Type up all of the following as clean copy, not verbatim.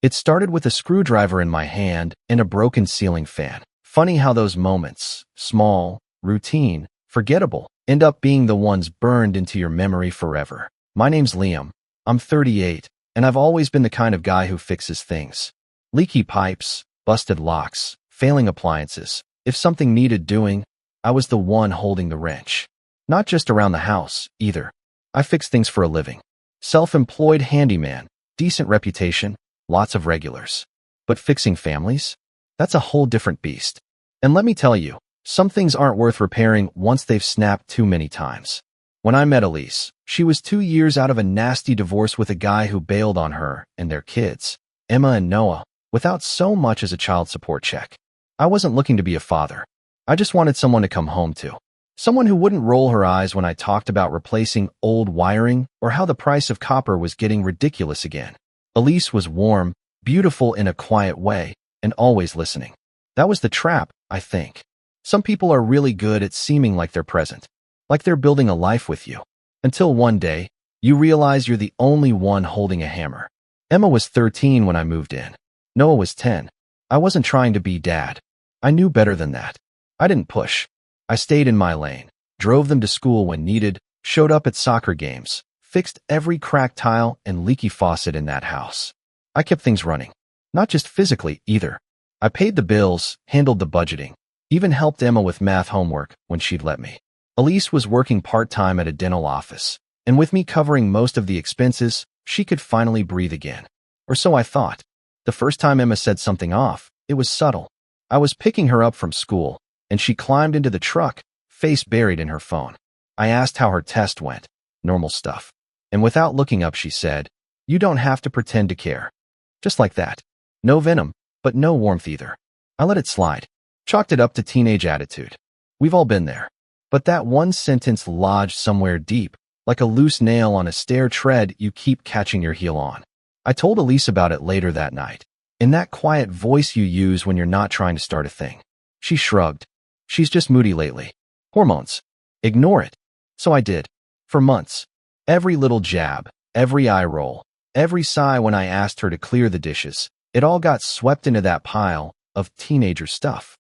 It started with a screwdriver in my hand and a broken ceiling fan. Funny how those moments, small, routine, forgettable, end up being the ones burned into your memory forever. My name's Liam. I'm 38, and I've always been the kind of guy who fixes things. Leaky pipes, busted locks, failing appliances. If something needed doing, I was the one holding the wrench. Not just around the house, either. I fix things for a living. Self-employed handyman, decent reputation, lots of regulars. But fixing families? That's a whole different beast. And let me tell you, some things aren't worth repairing once they've snapped too many times. When I met Elise, she was 2 years out of a nasty divorce with a guy who bailed on her and their kids, Emma and Noah, without so much as a child support check. I wasn't looking to be a father. I just wanted someone to come home to. Someone who wouldn't roll her eyes when I talked about replacing old wiring or how the price of copper was getting ridiculous again. Elise was warm, beautiful in a quiet way, and always listening. That was the trap, I think. Some people are really good at seeming like they're present, like they're building a life with you. Until one day, you realize you're the only one holding a hammer. Emma was 13 when I moved in. Noah was 10. I wasn't trying to be dad. I knew better than that. I didn't push. I stayed in my lane, drove them to school when needed, showed up at soccer games, fixed every cracked tile and leaky faucet in that house. I kept things running. Not just physically, either. I paid the bills, handled the budgeting, even helped Emma with math homework when she'd let me. Elise was working part-time at a dental office, and with me covering most of the expenses, she could finally breathe again. Or so I thought. The first time Emma said something off, it was subtle. I was picking her up from school, and she climbed into the truck, face buried in her phone. I asked how her test went. Normal stuff. And without looking up, she said, "You don't have to pretend to care." Just like that. No venom, but no warmth either. I let it slide. Chalked it up to teenage attitude. We've all been there. But that one sentence lodged somewhere deep, like a loose nail on a stair tread you keep catching your heel on. I told Elise about it later that night, in that quiet voice you use when you're not trying to start a thing. She shrugged. She's just moody lately. Hormones. Ignore it. So I did. For months. Every little jab, every eye roll, every sigh when I asked her to clear the dishes, it all got swept into that pile of teenager stuff.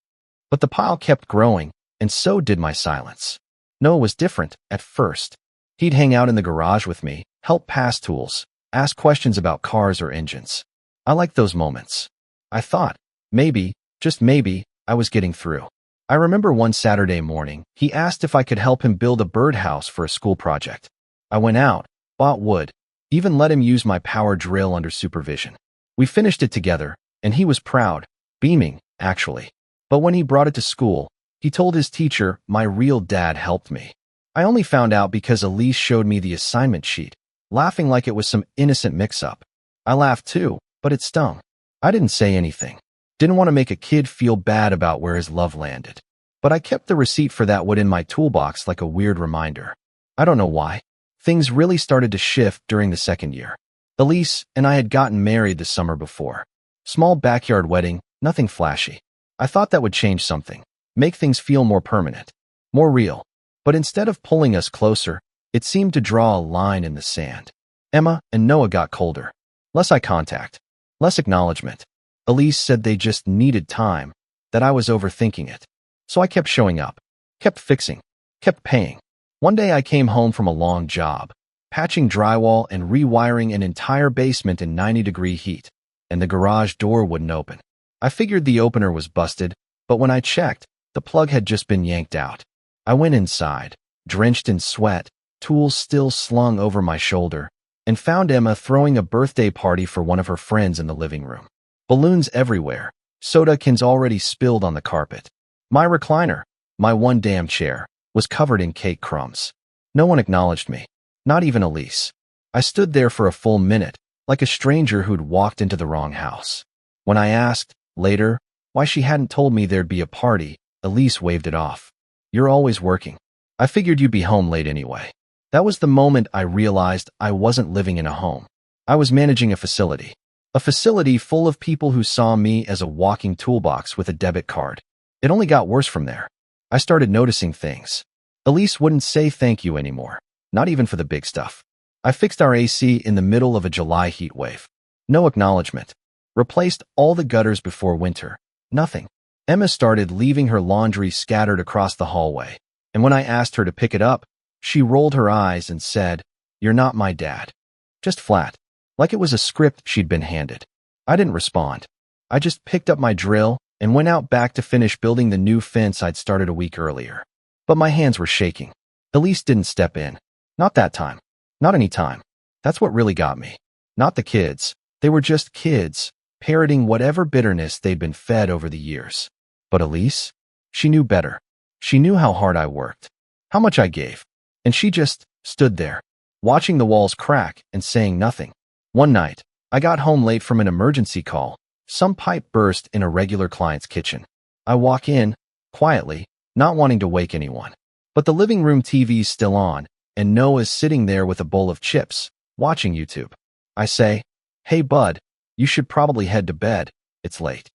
But the pile kept growing, and so did my silence. Noah was different at first. He'd hang out in the garage with me, help pass tools, ask questions about cars or engines. I liked those moments. I thought, maybe, just maybe, I was getting through. I remember one Saturday morning, he asked if I could help him build a birdhouse for a school project. I went out, bought wood, even let him use my power drill under supervision. We finished it together, and he was proud, beaming, actually. But when he brought it to school, he told his teacher my real dad helped me. I only found out because Elise showed me the assignment sheet, laughing like it was some innocent mix-up. I laughed too, but it stung. I didn't say anything. Didn't want to make a kid feel bad about where his love landed. But I kept the receipt for that wood in my toolbox like a weird reminder. I don't know why. Things really started to shift during the second year. Elise and I had gotten married the summer before. Small backyard wedding, nothing flashy. I thought that would change something, make things feel more permanent, more real. But instead of pulling us closer, it seemed to draw a line in the sand. Emma and Noah got colder. Less eye contact, less acknowledgement. Elise said they just needed time, that I was overthinking it. So I kept showing up, kept fixing, kept paying. One day I came home from a long job, patching drywall and rewiring an entire basement in 90-degree heat, and the garage door wouldn't open. I figured the opener was busted, but when I checked, the plug had just been yanked out. I went inside, drenched in sweat, tools still slung over my shoulder, and found Emma throwing a birthday party for one of her friends in the living room. Balloons everywhere, soda cans already spilled on the carpet. My recliner, my one damn chair, was covered in cake crumbs. No one acknowledged me, not even Elise. I stood there for a full minute, like a stranger who'd walked into the wrong house. When I asked, later, why she hadn't told me there'd be a party, Elise waved it off. "You're always working. I figured you'd be home late anyway." That was the moment I realized I wasn't living in a home. I was managing a facility. A facility full of people who saw me as a walking toolbox with a debit card. It only got worse from there. I started noticing things. Elise wouldn't say thank you anymore, not even for the big stuff. I fixed our AC in the middle of a July heat wave. No acknowledgement. Replaced all the gutters before winter. Nothing. Emma started leaving her laundry scattered across the hallway, and when I asked her to pick it up, she rolled her eyes and said, "You're not my dad." Just flat, like it was a script she'd been handed. I didn't respond. I just picked up my drill and went out back to finish building the new fence I'd started a week earlier. But my hands were shaking. Elise didn't step in. Not that time. Not any time. That's what really got me. Not the kids. They were just kids, parroting whatever bitterness they'd been fed over the years. But Elise? She knew better. She knew how hard I worked, how much I gave. And she just stood there, watching the walls crack and saying nothing. One night, I got home late from an emergency call. Some pipe burst in a regular client's kitchen. I walk in, quietly, not wanting to wake anyone. But the living room TV's still on, and Noah's sitting there with a bowl of chips, watching YouTube. I say, "Hey bud, you should probably head to bed. It's late."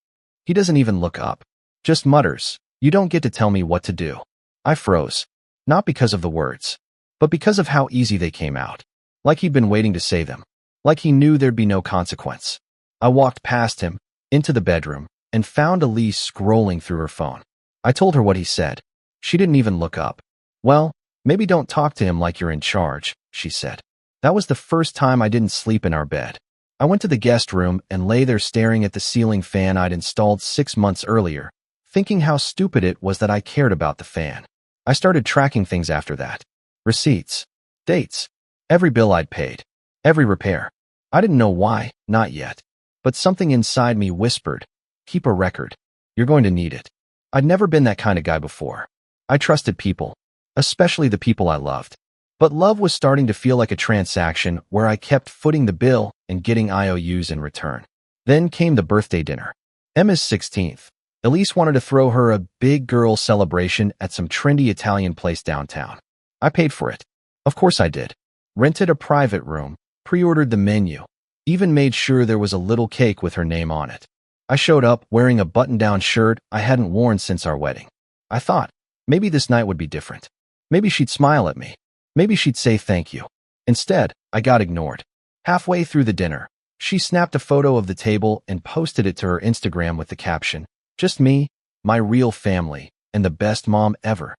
He doesn't even look up. Just mutters, "You don't get to tell me what to do." I froze. Not because of the words, but because of how easy they came out. Like he'd been waiting to say them. Like he knew there'd be no consequence. I walked past him, into the bedroom, and found Elise scrolling through her phone. I told her what he said. She didn't even look up. "Well, maybe don't talk to him like you're in charge," she said. That was the first time I didn't sleep in our bed. I went to the guest room and lay there staring at the ceiling fan I'd installed 6 months earlier, thinking how stupid it was that I cared about the fan. I started tracking things after that. Receipts. Dates. Every bill I'd paid. Every repair. I didn't know why, not yet. But something inside me whispered, "Keep a record. You're going to need it." I'd never been that kind of guy before. I trusted people, especially the people I loved. But love was starting to feel like a transaction where I kept footing the bill and getting IOUs in return. Then came the birthday dinner. Emma's 16th. Elise wanted to throw her a big girl celebration at some trendy Italian place downtown. I paid for it. Of course I did. Rented a private room, pre-ordered the menu, even made sure there was a little cake with her name on it. I showed up wearing a button-down shirt I hadn't worn since our wedding. I thought, maybe this night would be different. Maybe she'd smile at me. Maybe she'd say thank you. Instead, I got ignored. Halfway through the dinner, she snapped a photo of the table and posted it to her Instagram with the caption, "Just me, my real family, and the best mom ever."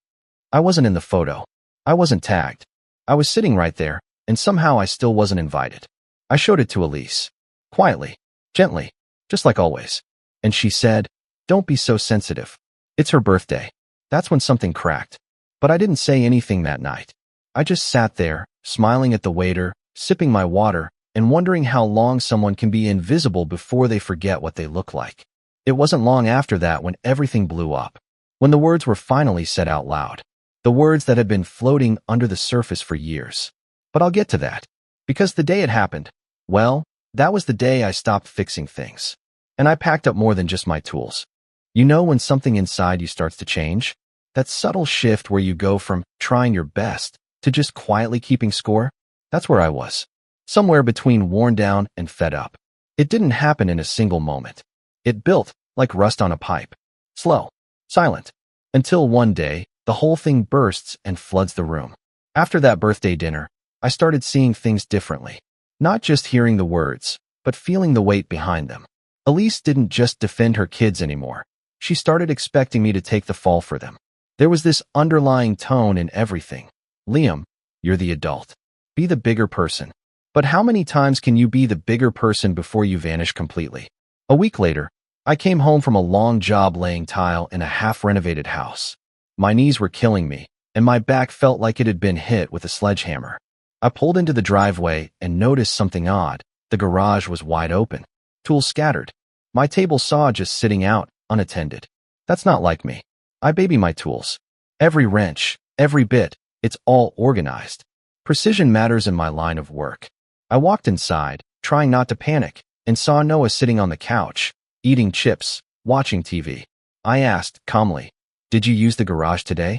I wasn't in the photo. I wasn't tagged. I was sitting right there, and somehow I still wasn't invited. I showed it to Elise. Quietly, gently, just like always. And she said, "Don't be so sensitive. It's her birthday." That's when something cracked. But I didn't say anything that night. I just sat there, smiling at the waiter, sipping my water, and wondering how long someone can be invisible before they forget what they look like. It wasn't long after that when everything blew up. When the words were finally said out loud. The words that had been floating under the surface for years. But I'll get to that. Because the day it happened, well, that was the day I stopped fixing things. And I packed up more than just my tools. You know when something inside you starts to change? That subtle shift where you go from trying your best to just quietly keeping score? That's where I was. Somewhere between worn down and fed up. It didn't happen in a single moment. It built like rust on a pipe. Slow. Silent. Until one day, the whole thing bursts and floods the room. After that birthday dinner, I started seeing things differently. Not just hearing the words, but feeling the weight behind them. Elise didn't just defend her kids anymore. She started expecting me to take the fall for them. There was this underlying tone in everything. "Liam, you're the adult. Be the bigger person." But how many times can you be the bigger person before you vanish completely? A week later, I came home from a long job laying tile in a half-renovated house. My knees were killing me, and my back felt like it had been hit with a sledgehammer. I pulled into the driveway and noticed something odd. The garage was wide open. Tools scattered. My table saw just sitting out, unattended. That's not like me. I baby my tools. Every wrench, every bit, it's all organized. Precision matters in my line of work. I walked inside, trying not to panic, and saw Noah sitting on the couch, eating chips, watching TV. I asked, calmly, "Did you use the garage today?"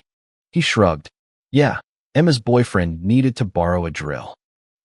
He shrugged. "Yeah, Emma's boyfriend needed to borrow a drill."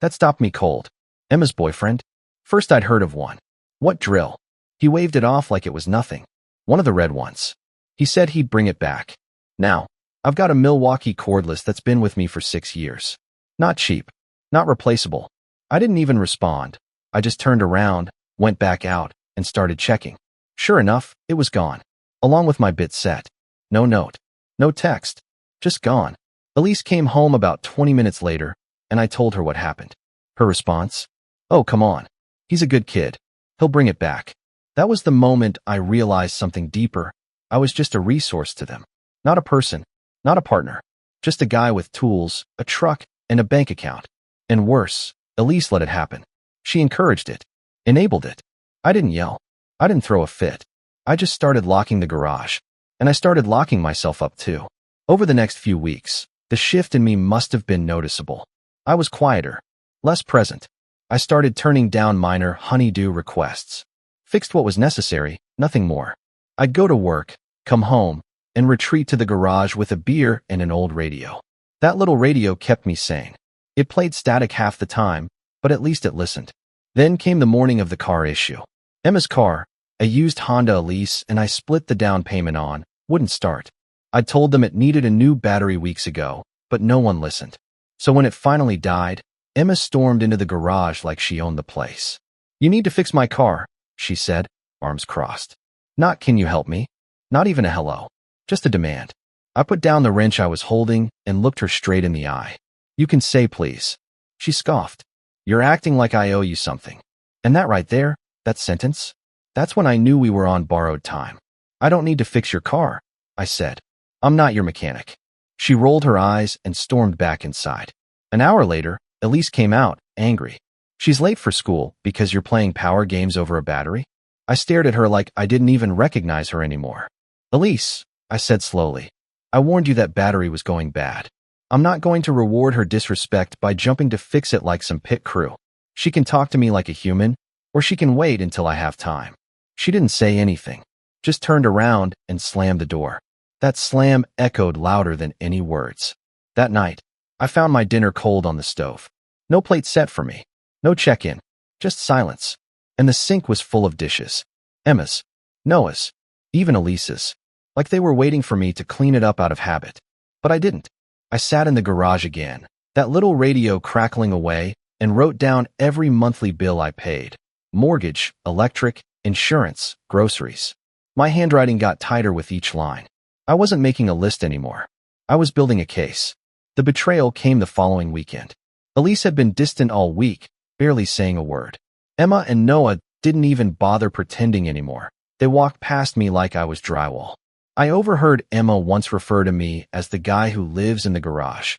That stopped me cold. Emma's boyfriend? First I'd heard of one. What drill? He waved it off like it was nothing. One of the red ones. He said he'd bring it back. Now, I've got a Milwaukee cordless that's been with me for 6 years. Not cheap. Not replaceable. I didn't even respond. I just turned around, went back out, and started checking. Sure enough, it was gone, along with my bit set. No note, no text, just gone. Elise came home about 20 minutes later, and I told her what happened. Her response? Oh, come on. He's a good kid. He'll bring it back. That was the moment I realized something deeper. I was just a resource to them. Not a person, not a partner. Just a guy with tools, a truck, and a bank account. And worse, Elise let it happen. She encouraged it, enabled it. I didn't yell. I didn't throw a fit. I just started locking the garage. And I started locking myself up too. Over the next few weeks, the shift in me must have been noticeable. I was quieter, less present. I started turning down minor honey-do requests. Fixed what was necessary, nothing more. I'd go to work, come home, and retreat to the garage with a beer and an old radio. That little radio kept me sane. It played static half the time, but at least it listened. Then came the morning of the car issue. Emma's car, a used Honda Elise, and I split the down payment on, wouldn't start. I told them it needed a new battery weeks ago, but no one listened. So when it finally died, Emma stormed into the garage like she owned the place. You need to fix my car, she said, arms crossed. Not can you help me? Not even a hello. Just a demand. I put down the wrench I was holding and looked her straight in the eye. You can say please. She scoffed. You're acting like I owe you something. And that right there, that sentence, that's when I knew we were on borrowed time. I don't need to fix your car, I said. I'm not your mechanic. She rolled her eyes and stormed back inside. An hour later, Elise came out, angry. She's late for school because you're playing power games over a battery? I stared at her like I didn't even recognize her anymore. Elise, I said slowly, I warned you that battery was going bad. I'm not going to reward her disrespect by jumping to fix it like some pit crew. She can talk to me like a human, or she can wait until I have time. She didn't say anything, just turned around and slammed the door. That slam echoed louder than any words. That night, I found my dinner cold on the stove. No plate set for me. No check-in. Just silence. And the sink was full of dishes. Emma's, Noah's, even Elise's. Like they were waiting for me to clean it up out of habit. But I didn't. I sat in the garage again, that little radio crackling away, and wrote down every monthly bill I paid. Mortgage, electric, insurance, groceries. My handwriting got tighter with each line. I wasn't making a list anymore. I was building a case. The betrayal came the following weekend. Elise had been distant all week, barely saying a word. Emma and Noah didn't even bother pretending anymore. They walked past me like I was drywall. I overheard Emma once refer to me as the guy who lives in the garage.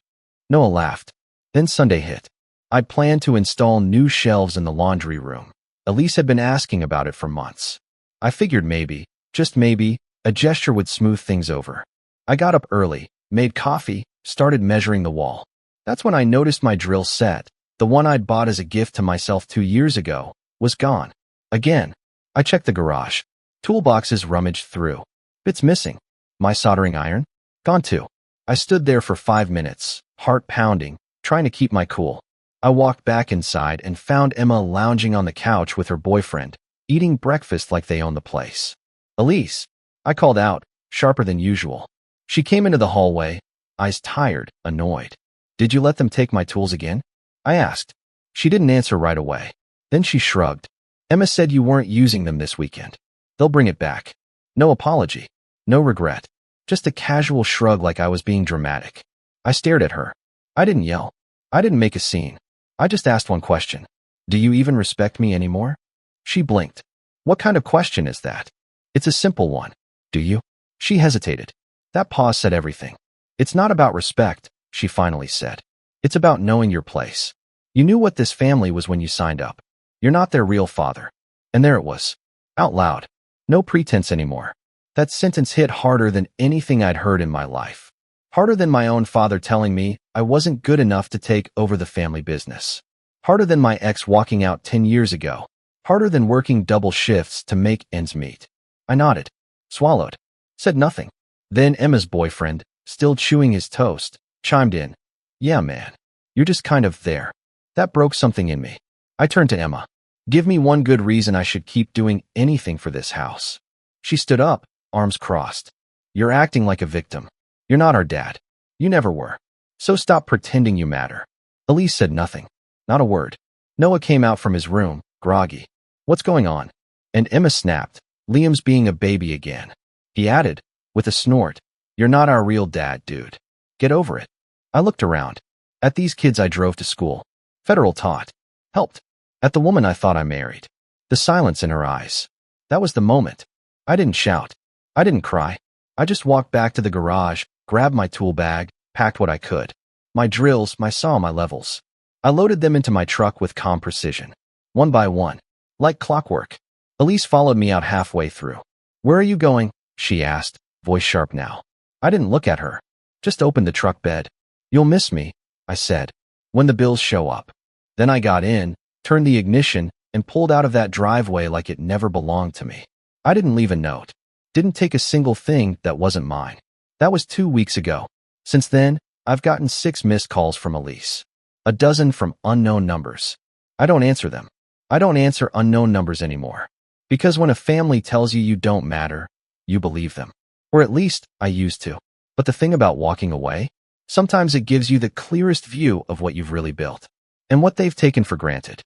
Noah laughed. Then Sunday hit. I'd planned to install new shelves in the laundry room. Elise had been asking about it for months. I figured maybe, just maybe, a gesture would smooth things over. I got up early, made coffee, started measuring the wall. That's when I noticed my drill set, the one I'd bought as a gift to myself 2 years ago, was gone. Again, I checked the garage. Toolboxes rummaged through. Bits missing. My soldering iron? Gone too. I stood there for 5 minutes, heart pounding, trying to keep my cool. I walked back inside and found Emma lounging on the couch with her boyfriend, eating breakfast like they owned the place. Elise, I called out, sharper than usual. She came into the hallway, eyes tired, annoyed. Did you let them take my tools again? I asked. She didn't answer right away. Then she shrugged. Emma said you weren't using them this weekend. They'll bring it back. No apology. No regret. Just a casual shrug like I was being dramatic. I stared at her. I didn't yell. I didn't make a scene. I just asked one question. Do you even respect me anymore? She blinked. What kind of question is that? It's a simple one. Do you? She hesitated. That pause said everything. It's not about respect, she finally said. It's about knowing your place. You knew what this family was when you signed up. You're not their real father. And there it was. Out loud. No pretense anymore. That sentence hit harder than anything I'd heard in my life. Harder than my own father telling me I wasn't good enough to take over the family business. Harder than my ex walking out 10 years ago. Harder than working double shifts to make ends meet. I nodded. Swallowed. Said nothing. Then Emma's boyfriend, still chewing his toast, chimed in. Yeah, man. You're just kind of there. That broke something in me. I turned to Emma. Give me one good reason I should keep doing anything for this house. She stood up, arms crossed. You're acting like a victim. You're not our dad. You never were. So stop pretending you matter. Elise said nothing. Not a word. Noah came out from his room, groggy. What's going on? And Emma snapped, "Liam's being a baby again." He added, with a snort, "You're not our real dad, dude. Get over it." I looked around. At these kids I drove to school. Federal taught. Helped. At the woman I thought I married. The silence in her eyes. That was the moment. I didn't shout. I didn't cry. I just walked back to the garage, grabbed my tool bag, packed what I could. My drills, my saw, my levels. I loaded them into my truck with calm precision. One by one. Like clockwork. Elise followed me out halfway through. "Where are you going?" she asked, voice sharp now. I didn't look at her. Just opened the truck bed. "You'll miss me," I said, "when the bills show up." Then I got in, turned the ignition, and pulled out of that driveway like it never belonged to me. I didn't leave a note. Didn't take a single thing that wasn't mine. That was 2 weeks ago. Since then, I've gotten 6 missed calls from Elise. A dozen from unknown numbers. I don't answer them. I don't answer unknown numbers anymore. Because when a family tells you you don't matter, you believe them. Or at least, I used to. But the thing about walking away? Sometimes it gives you the clearest view of what you've really built. And what they've taken for granted.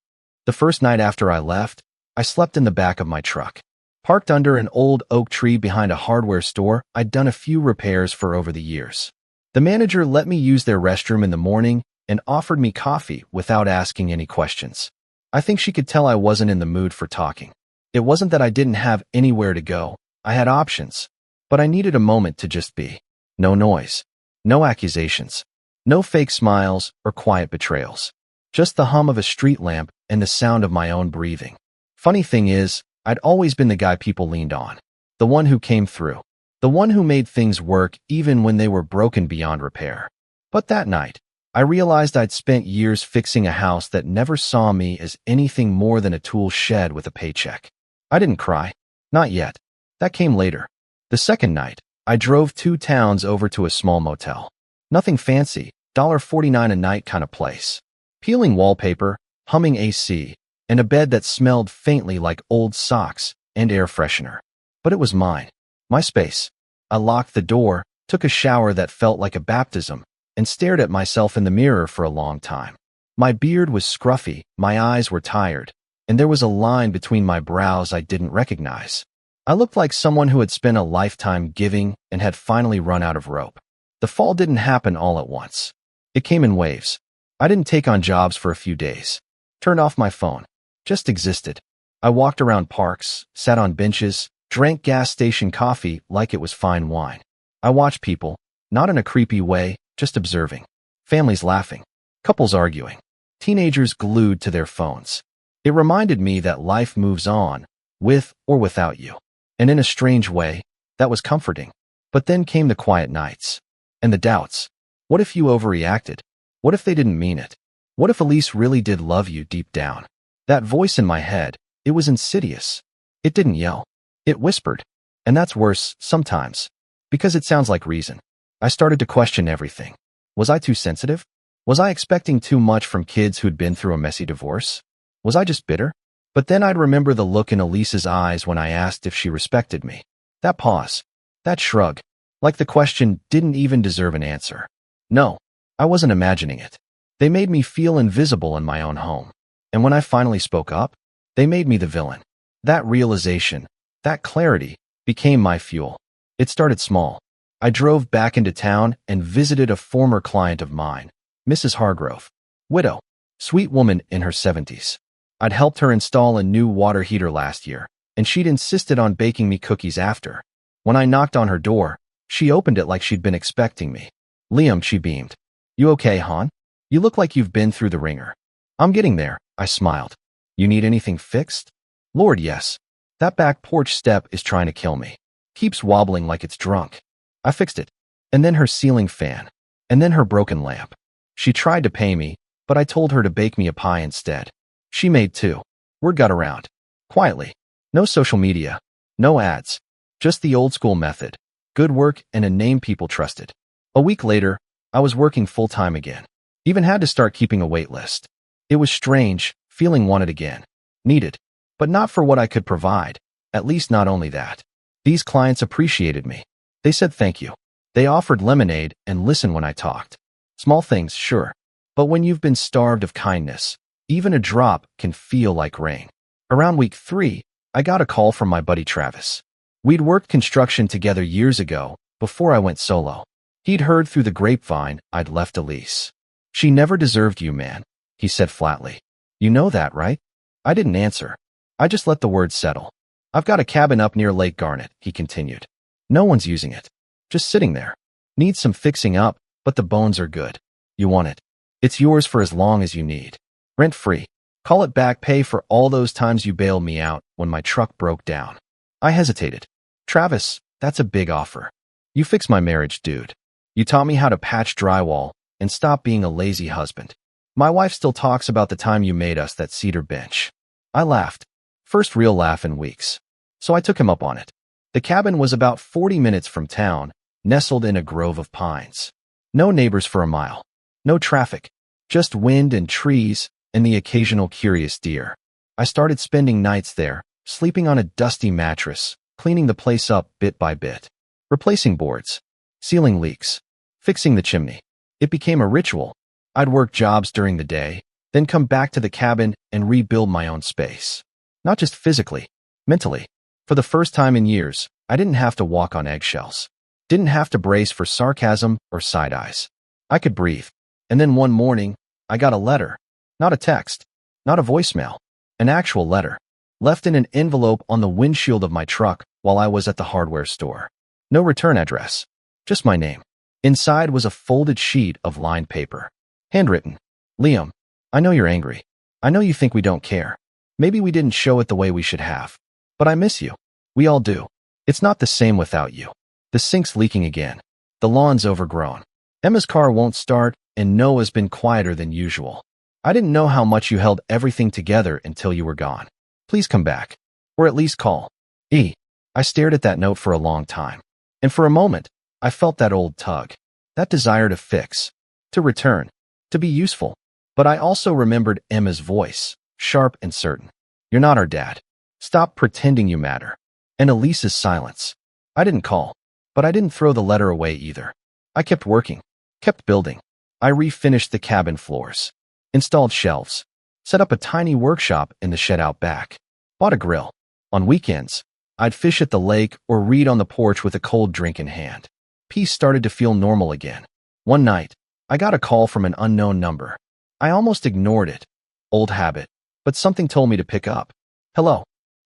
The first night after I left, I slept in the back of my truck. Parked under an old oak tree behind a hardware store I'd done a few repairs for over the years. The manager let me use their restroom in the morning and offered me coffee without asking any questions. I think she could tell I wasn't in the mood for talking. It wasn't that I didn't have anywhere to go. I had options. But I needed a moment to just be. No noise. No accusations. No fake smiles or quiet betrayals. Just the hum of a street lamp and the sound of my own breathing. Funny thing is, I'd always been the guy people leaned on. The one who came through. The one who made things work even when they were broken beyond repair. But that night, I realized I'd spent years fixing a house that never saw me as anything more than a tool shed with a paycheck. I didn't cry. Not yet. That came later. The second night, I drove 2 towns over to a small motel. Nothing fancy, $1.49 a night kind of place. Peeling wallpaper, humming AC, and a bed that smelled faintly like old socks and air freshener. But it was mine. My space. I locked the door, took a shower that felt like a baptism, and stared at myself in the mirror for a long time. My beard was scruffy, my eyes were tired, and there was a line between my brows I didn't recognize. I looked like someone who had spent a lifetime giving and had finally run out of rope. The fall didn't happen all at once. It came in waves. I didn't take on jobs for a few days. Turned off my phone. Just existed. I walked around parks, sat on benches, drank gas station coffee like it was fine wine. I watched people, not in a creepy way, just observing. Families laughing. Couples arguing. Teenagers glued to their phones. It reminded me that life moves on, with or without you. And in a strange way, that was comforting. But then came the quiet nights. And the doubts. What if you overreacted? What if they didn't mean it? What if Elise really did love you deep down? That voice in my head, it was insidious. It didn't yell. It whispered. And that's worse, sometimes. Because it sounds like reason. I started to question everything. Was I too sensitive? Was I expecting too much from kids who'd been through a messy divorce? Was I just bitter? But then I'd remember the look in Elise's eyes when I asked if she respected me. That pause. That shrug. Like the question didn't even deserve an answer. No, I wasn't imagining it. They made me feel invisible in my own home. And when I finally spoke up, they made me the villain. That realization, that clarity, became my fuel. It started small. I drove back into town and visited a former client of mine, Mrs. Hargrove. Widow. Sweet woman in her 70s. I'd helped her install a new water heater last year, and she'd insisted on baking me cookies after. When I knocked on her door, she opened it like she'd been expecting me. "Liam," she beamed. "You okay, hon? You look like you've been through the ringer." "I'm getting there," I smiled. "You need anything fixed?" "Lord, yes. That back porch step is trying to kill me. Keeps wobbling like it's drunk." I fixed it. And then her ceiling fan. And then her broken lamp. She tried to pay me, but I told her to bake me a pie instead. She made 2. Word got around. Quietly. No social media. No ads. Just the old school method. Good work and a name people trusted. A week later, I was working full-time again. Even had to start keeping a wait list. It was strange, feeling wanted again. Needed. But not for what I could provide. At least not only that. These clients appreciated me. They said thank you. They offered lemonade and listened when I talked. Small things, sure. But when you've been starved of kindness, even a drop can feel like rain. Around week 3, I got a call from my buddy Travis. We'd worked construction together years ago, before I went solo. He'd heard through the grapevine I'd left Elise. "She never deserved you, man," he said flatly. "You know that, right?" I didn't answer. I just let the words settle. "I've got a cabin up near Lake Garnet," he continued. "No one's using it. Just sitting there. Needs some fixing up, but the bones are good. You want it? It's yours for as long as you need. Rent-free. Call it back pay for all those times you bailed me out when my truck broke down." I hesitated. "Travis, that's a big offer. You fixed my marriage, dude. You taught me how to patch drywall and stop being a lazy husband. My wife still talks about the time you made us that cedar bench." I laughed. First real laugh in weeks. So I took him up on it. The cabin was about 40 minutes from town, nestled in a grove of pines. No neighbors for a mile. No traffic. Just wind and trees and the occasional curious deer. I started spending nights there, sleeping on a dusty mattress, cleaning the place up bit by bit. Replacing boards. Sealing leaks. Fixing the chimney. It became a ritual. I'd work jobs during the day, then come back to the cabin and rebuild my own space. Not just physically, mentally. For the first time in years, I didn't have to walk on eggshells. Didn't have to brace for sarcasm or side eyes. I could breathe. And then one morning, I got a letter. Not a text. Not a voicemail. An actual letter. Left in an envelope on the windshield of my truck while I was at the hardware store. No return address. Just my name. Inside was a folded sheet of lined paper. Handwritten. "Liam, I know you're angry. I know you think we don't care. Maybe we didn't show it the way we should have. But I miss you. We all do. It's not the same without you. The sink's leaking again. The lawn's overgrown. Emma's car won't start, and Noah's been quieter than usual. I didn't know how much you held everything together until you were gone. Please come back. Or at least call. E." I stared at that note for a long time. And for a moment, I felt that old tug. That desire to fix. To return. To be useful. But I also remembered Emma's voice, sharp and certain. "You're not our dad. Stop pretending you matter." And Elise's silence. I didn't call. But I didn't throw the letter away either. I kept working. Kept building. I refinished the cabin floors. Installed shelves. Set up a tiny workshop in the shed out back. Bought a grill. On weekends, I'd fish at the lake or read on the porch with a cold drink in hand. Peace started to feel normal again. One night, I got a call from an unknown number. I almost ignored it. Old habit. But something told me to pick up. "Hello."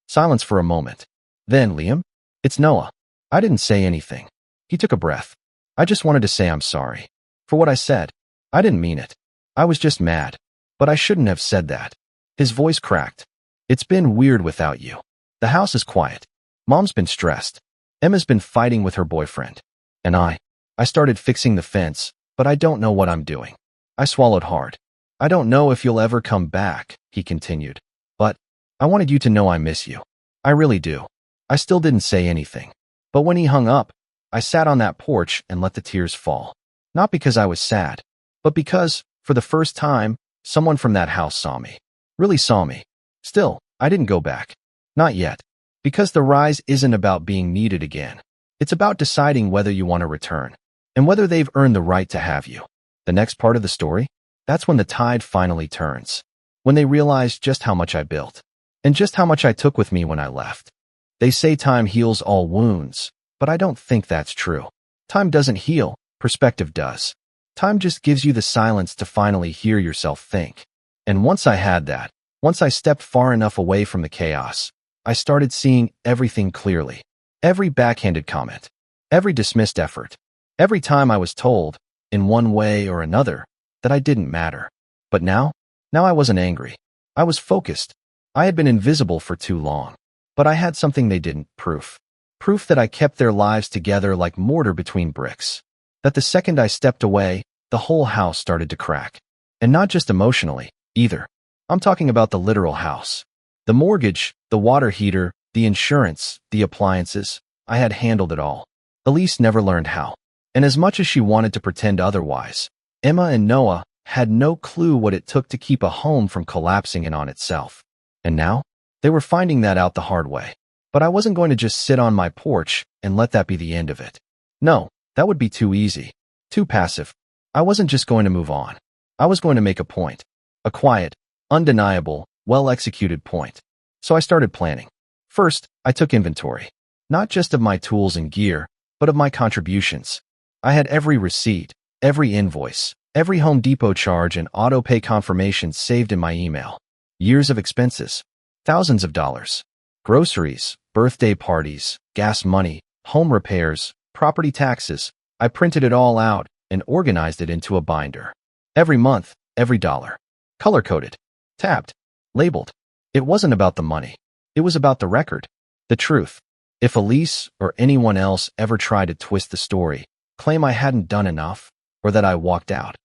Silence for a moment. Then, "Liam? It's Noah." I didn't say anything. He took a breath. "I just wanted to say I'm sorry. For what I said. I didn't mean it. I was just mad. But I shouldn't have said that." His voice cracked. "It's been weird without you. The house is quiet. Mom's been stressed. Emma's been fighting with her boyfriend. And I started fixing the fence, but I don't know what I'm doing." I swallowed hard. "I don't know if you'll ever come back," he continued. "But I wanted you to know I miss you. I really do." I still didn't say anything. But when he hung up, I sat on that porch and let the tears fall. Not because I was sad, but because, for the first time, someone from that house saw me. Really saw me. Still, I didn't go back. Not yet. Because the rise isn't about being needed again. It's about deciding whether you want to return, and whether they've earned the right to have you. The next part of the story? That's when the tide finally turns. When they realize just how much I built, and just how much I took with me when I left. They say time heals all wounds, but I don't think that's true. Time doesn't heal, perspective does. Time just gives you the silence to finally hear yourself think. And once I had that, once I stepped far enough away from the chaos, I started seeing everything clearly. Every backhanded comment, every dismissed effort, every time I was told, in one way or another, that I didn't matter. But now I wasn't angry. I was focused. I had been invisible for too long. But I had something they didn't, proof. Proof that I kept their lives together like mortar between bricks. That the second I stepped away, the whole house started to crack. And not just emotionally, either. I'm talking about the literal house. The mortgage, the water heater, the insurance, the appliances. I had handled it all. Elise never learned how. And as much as she wanted to pretend otherwise, Emma and Noah had no clue what it took to keep a home from collapsing in on itself. And now, they were finding that out the hard way. But I wasn't going to just sit on my porch and let that be the end of it. No, that would be too easy. Too passive. I wasn't just going to move on. I was going to make a point. A quiet, undeniable, well-executed point. So I started planning. First, I took inventory. Not just of my tools and gear, but of my contributions. I had every receipt, every invoice, every Home Depot charge and auto-pay confirmation saved in my email. Years of expenses. Thousands of dollars. Groceries, birthday parties, gas money, home repairs, property taxes. I printed it all out and organized it into a binder. Every month, every dollar. Color-coded. Tabbed. Labeled. It wasn't about the money. It was about the record. The truth. If Elise or anyone else ever tried to twist the story, claim I hadn't done enough, or that I walked out,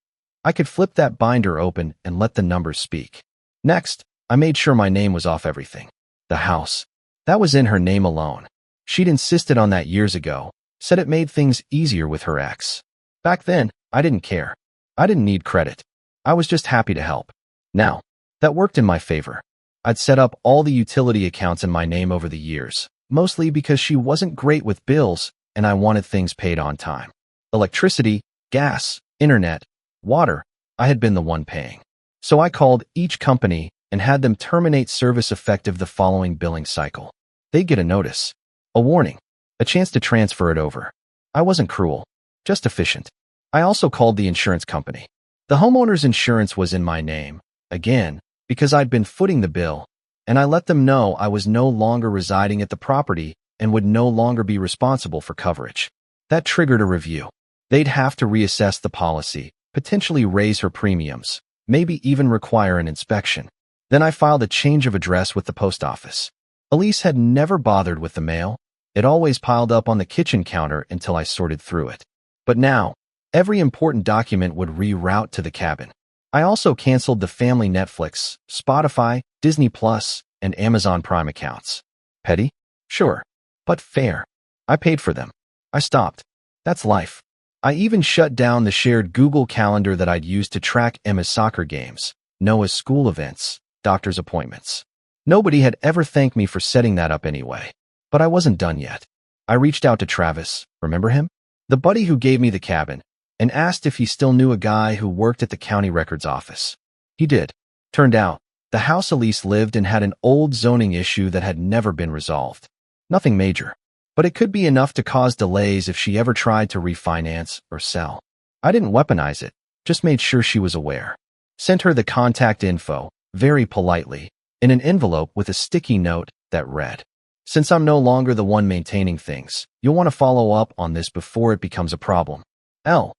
I could flip that binder open and let the numbers speak. Next, I made sure my name was off everything. The house. That was in her name alone. She'd insisted on that years ago, said it made things easier with her ex. Back then, I didn't care. I didn't need credit. I was just happy to help. Now, that worked in my favor. I'd set up all the utility accounts in my name over the years, mostly because she wasn't great with bills and I wanted things paid on time. Electricity, gas, internet, water, I had been the one paying. So I called each company and had them terminate service effective the following billing cycle. They'd get a notice, a warning, a chance to transfer it over. I wasn't cruel, just efficient. I also called the insurance company. The homeowner's insurance was in my name, again, because I'd been footing the bill, and I let them know I was no longer residing at the property and would no longer be responsible for coverage. That triggered a review. They'd have to reassess the policy, potentially raise her premiums, maybe even require an inspection. Then I filed a change of address with the post office. Elise had never bothered with the mail. It always piled up on the kitchen counter until I sorted through it. But now, every important document would reroute to the cabin. I also canceled the family Netflix, Spotify, Disney Plus, and Amazon Prime accounts. Petty? Sure. But fair. I paid for them. I stopped. That's life. I even shut down the shared Google Calendar that I'd used to track Emma's soccer games, Noah's school events, doctor's appointments. Nobody had ever thanked me for setting that up anyway. But I wasn't done yet. I reached out to Travis, remember him? The buddy who gave me the cabin, and asked if he still knew a guy who worked at the county records office. He did. Turned out, the house Elise lived in had an old zoning issue that had never been resolved. Nothing major, but it could be enough to cause delays if she ever tried to refinance or sell. I didn't weaponize it, just made sure she was aware. Sent her the contact info, very politely, in an envelope with a sticky note that read, "Since I'm no longer the one maintaining things, you'll want to follow up on this before it becomes a problem. L."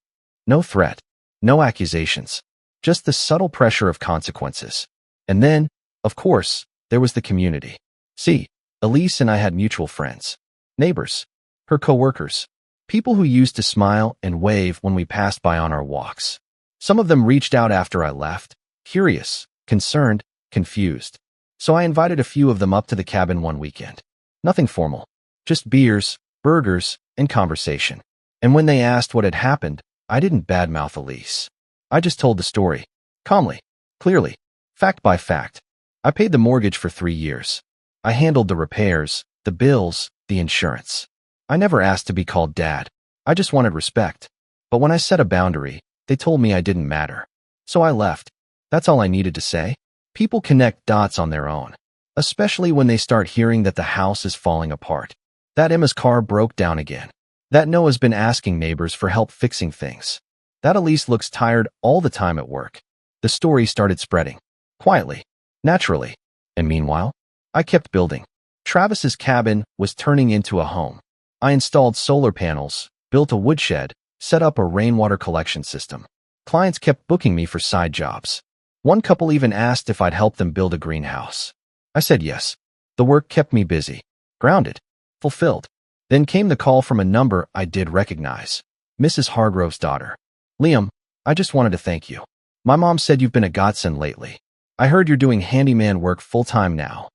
No threat, no accusations, just the subtle pressure of consequences. And then, of course, there was the community. See, Elise and I had mutual friends, neighbors, her coworkers, people who used to smile and wave when we passed by on our walks. Some of them reached out after I left, curious, concerned, confused. So I invited a few of them up to the cabin one weekend. Nothing formal, just beers, burgers, and conversation. And when they asked what had happened, I didn't badmouth Elise. I just told the story, calmly, clearly, fact by fact. I paid the mortgage for 3 years. I handled the repairs, the bills, the insurance. I never asked to be called dad. I just wanted respect. But when I set a boundary, they told me I didn't matter. So I left. That's all I needed to say. People connect dots on their own, especially when they start hearing that the house is falling apart. That Emma's car broke down again. That Noah's been asking neighbors for help fixing things. That Elise looks tired all the time at work. The story started spreading. Quietly. Naturally. And meanwhile, I kept building. Travis's cabin was turning into a home. I installed solar panels, built a woodshed, set up a rainwater collection system. Clients kept booking me for side jobs. One couple even asked if I'd help them build a greenhouse. I said yes. The work kept me busy, grounded, fulfilled. Then came the call from a number I did recognize. Mrs. Hargrove's daughter. "Liam, I just wanted to thank you. My mom said you've been a godsend lately. I heard you're doing handyman work full-time now."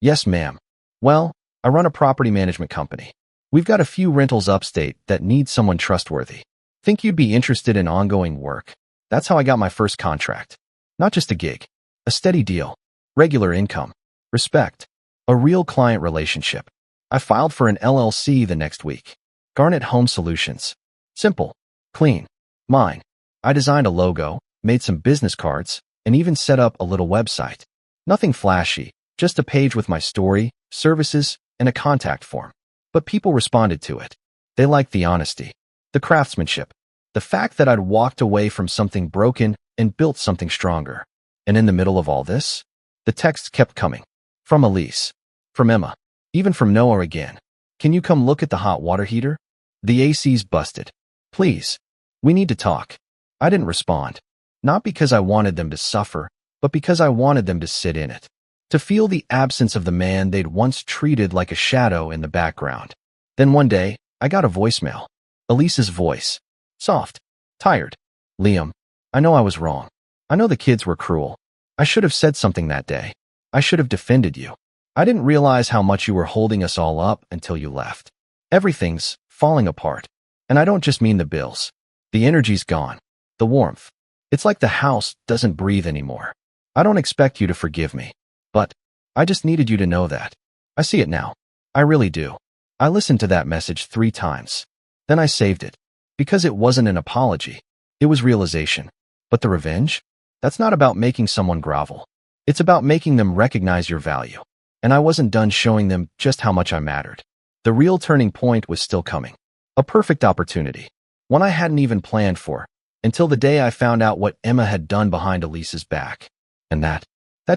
"Yes, ma'am. Well, I run a property management company. We've got a few rentals upstate that need someone trustworthy. Think you'd be interested in ongoing work? That's how I got my first contract. Not just a gig. A steady deal. Regular income. Respect. A real client relationship. I filed for an LLC the next week. Garnet Home Solutions. Simple. Clean. Mine. I designed a logo, made some business cards, and even set up a little website. Nothing flashy, Just a page with my story, services, and a contact form. But people responded to it. They liked the honesty, the craftsmanship, the fact that I'd walked away from something broken and built something stronger. And in the middle of all this, the texts kept coming. From Elise, from Emma, even from Noah again. Can you come look at the hot water heater? The AC's busted. Please. We need to talk. I didn't respond. Not because I wanted them to suffer, but because I wanted them to sit in it. To feel the absence of the man they'd once treated like a shadow in the background. Then one day, I got a voicemail. Elise's voice. Soft. Tired. Liam, I know I was wrong. I know the kids were cruel. I should have said something that day. I should have defended you. I didn't realize how much you were holding us all up until you left. Everything's falling apart. And I don't just mean the bills. The energy's gone. The warmth. It's like the house doesn't breathe anymore. I don't expect you to forgive me. But I just needed you to know that. I see it now. I really do. I listened to that message 3 times. Then I saved it. Because it wasn't an apology. It was realization. But the revenge? That's not about making someone grovel. It's about making them recognize your value. And I wasn't done showing them just how much I mattered. The real turning point was still coming. A perfect opportunity. One I hadn't even planned for, until the day I found out what Emma had done behind Elise's back. And that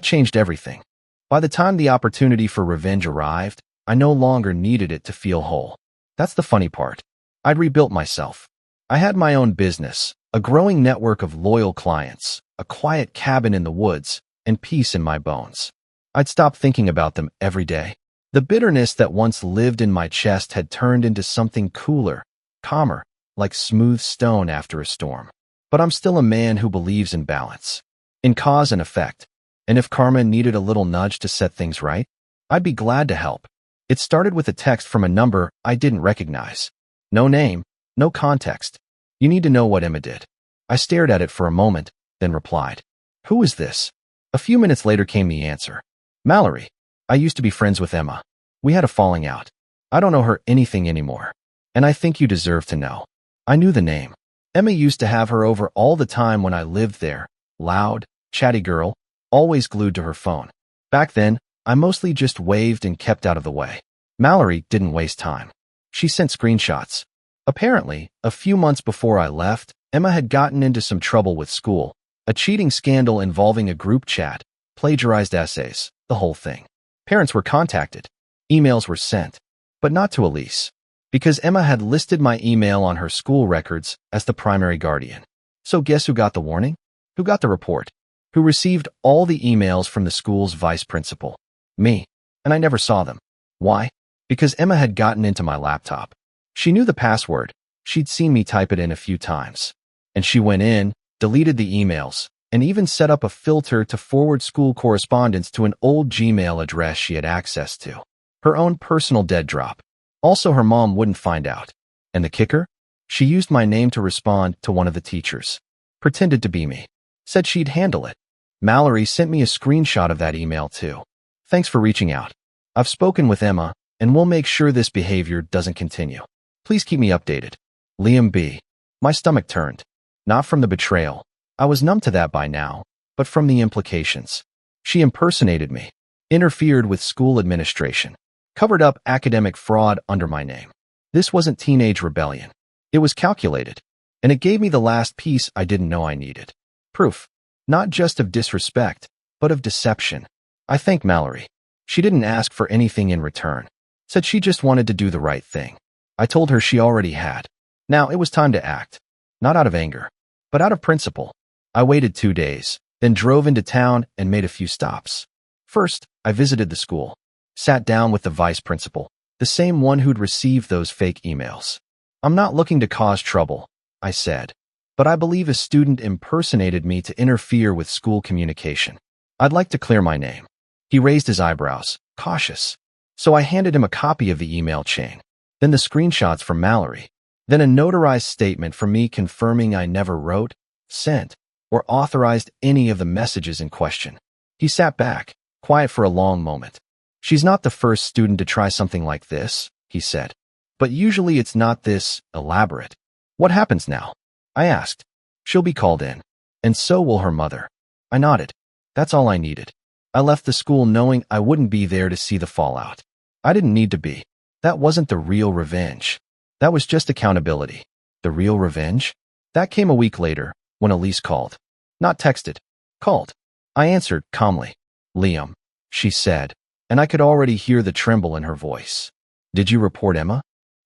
changed everything. By the time the opportunity for revenge arrived, I no longer needed it to feel whole. That's the funny part. I'd rebuilt myself. I had my own business, a growing network of loyal clients, a quiet cabin in the woods, and peace in my bones. I'd stopped thinking about them every day. The bitterness that once lived in my chest had turned into something cooler, calmer, like smooth stone after a storm. But I'm still a man who believes in balance, in cause and effect. And if karma needed a little nudge to set things right, I'd be glad to help. It started with a text from a number I didn't recognize. No name, no context. You need to know what Emma did. I stared at it for a moment, then replied. Who is this? A few minutes later came the answer. Mallory. I used to be friends with Emma. We had a falling out. I don't owe her anything anymore. And I think you deserve to know. I knew the name. Emma used to have her over all the time when I lived there. Loud, chatty girl, always glued to her phone. Back then, I mostly just waved and kept out of the way. Mallory didn't waste time. She sent screenshots. Apparently, a few months before I left, Emma had gotten into some trouble with school, a cheating scandal involving a group chat, plagiarized essays, the whole thing. Parents were contacted. Emails were sent. But not to Elise. Because Emma had listed my email on her school records as the primary guardian. So guess who got the warning? Who got the report? Who received all the emails from the school's vice principal? Me. And I never saw them. Why? Because Emma had gotten into my laptop. She knew the password. She'd seen me type it in a few times. And she went in, deleted the emails, and even set up a filter to forward school correspondence to an old Gmail address she had access to. Her own personal dead drop. Also, her mom wouldn't find out. And the kicker? She used my name to respond to one of the teachers. Pretended to be me. Said she'd handle it. Mallory sent me a screenshot of that email too. Thanks for reaching out. I've spoken with Emma, and we'll make sure this behavior doesn't continue. Please keep me updated. Liam B. My stomach turned. Not from the betrayal. I was numb to that by now, but from the implications. She impersonated me. Interfered with school administration. Covered up academic fraud under my name. This wasn't teenage rebellion. It was calculated. And it gave me the last piece I didn't know I needed. Proof. Not just of disrespect, but of deception. I thanked Mallory. She didn't ask for anything in return. Said she just wanted to do the right thing. I told her she already had. Now it was time to act. Not out of anger, but out of principle. I waited 2 days, then drove into town and made a few stops. First, I visited the school. Sat down with the vice principal, the same one who'd received those fake emails. I'm not looking to cause trouble, I said, but I believe a student impersonated me to interfere with school communication. I'd like to clear my name. He raised his eyebrows, cautious. So I handed him a copy of the email chain, then the screenshots from Mallory, then a notarized statement from me confirming I never wrote, sent, or authorized any of the messages in question. He sat back, quiet for a long moment. She's not the first student to try something like this, he said. But usually it's not this elaborate. What happens now? I asked. She'll be called in. And so will her mother. I nodded. That's all I needed. I left the school knowing I wouldn't be there to see the fallout. I didn't need to be. That wasn't the real revenge. That was just accountability. The real revenge? That came a week later, when Elise called. Not texted. Called. I answered calmly. Liam, she said, and I could already hear the tremble in her voice. Did you report Emma?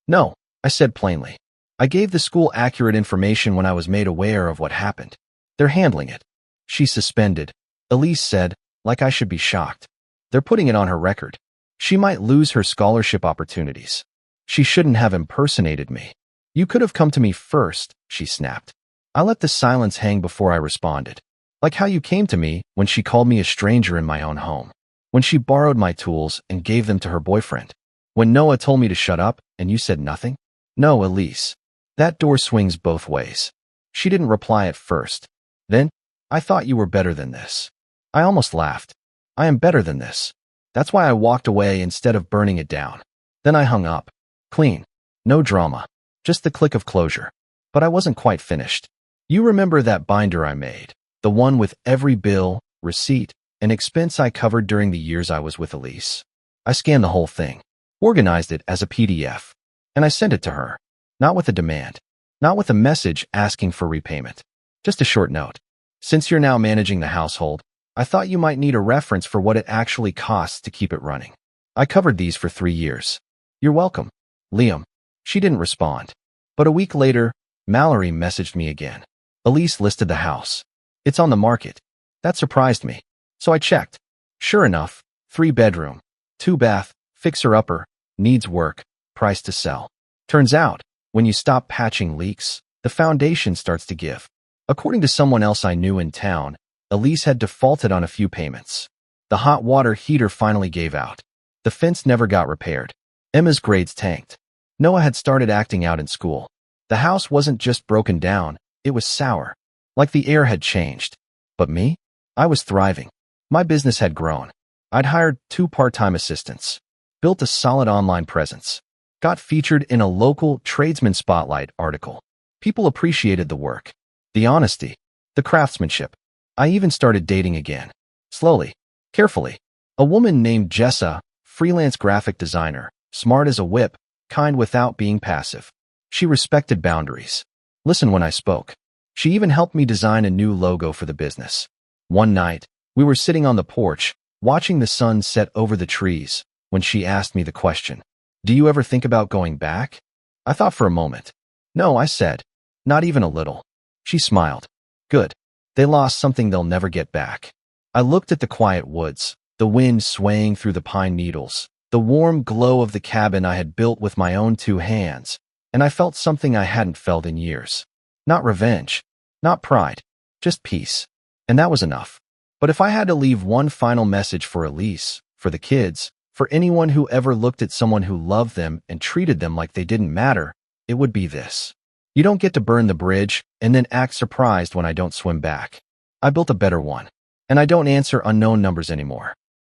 No, I said plainly. I gave the school accurate information when I was made aware of what happened. They're handling it. She suspended. Elise said, like I should be shocked. They're putting it on her record. She might lose her scholarship opportunities. She shouldn't have impersonated me. You could have come to me first, she snapped. I let the silence hang before I responded. Like how you came to me when she called me a stranger in my own home. When she borrowed my tools and gave them to her boyfriend. When Noah told me to shut up and you said nothing? No, Elise. That door swings both ways. She didn't reply at first. Then, I thought you were better than this. I almost laughed. I am better than this. That's why I walked away instead of burning it down. Then I hung up. Clean. No drama. Just the click of closure. But I wasn't quite finished. You remember that binder I made? The one with every bill, receipt, and expense I covered during the years I was with Elise. I scanned the whole thing, organized it as a PDF, and I sent it to her. Not with a demand. Not with a message asking for repayment. Just a short note. Since you're now managing the household, I thought you might need a reference for what it actually costs to keep it running. I covered these for 3 years. You're welcome. Liam. She didn't respond. But a week later, Mallory messaged me again. Elise listed the house. It's on the market. That surprised me. So I checked. Sure enough, 3-bedroom, 2-bath, fixer-upper, needs work, price to sell. Turns out, when you stop patching leaks, the foundation starts to give. According to someone else I knew in town, Elise had defaulted on a few payments. The hot water heater finally gave out. The fence never got repaired. Emma's grades tanked. Noah had started acting out in school. The house wasn't just broken down, it was sour. Like the air had changed. But me? I was thriving. My business had grown. I'd hired 2 part-time assistants. Built a solid online presence. Got featured in a local tradesman spotlight article. People appreciated the work. The honesty. The craftsmanship. I even started dating again. Slowly. Carefully. A woman named Jessa, freelance graphic designer, smart as a whip, kind without being passive. She respected boundaries. Listened when I spoke. She even helped me design a new logo for the business. One night, we were sitting on the porch, watching the sun set over the trees, when she asked me the question, "Do you ever think about going back?" I thought for a moment. "No," I said. "Not even a little." She smiled. "Good. They lost something they'll never get back." I looked at the quiet woods, the wind swaying through the pine needles, the warm glow of the cabin I had built with my own 2 hands, and I felt something I hadn't felt in years. Not revenge, not pride, just peace. And that was enough. But if I had to leave one final message for Elise, for the kids, for anyone who ever looked at someone who loved them and treated them like they didn't matter, it would be this. You don't get to burn the bridge and then act surprised when I don't swim back. I built a better one. And I don't answer unknown numbers anymore.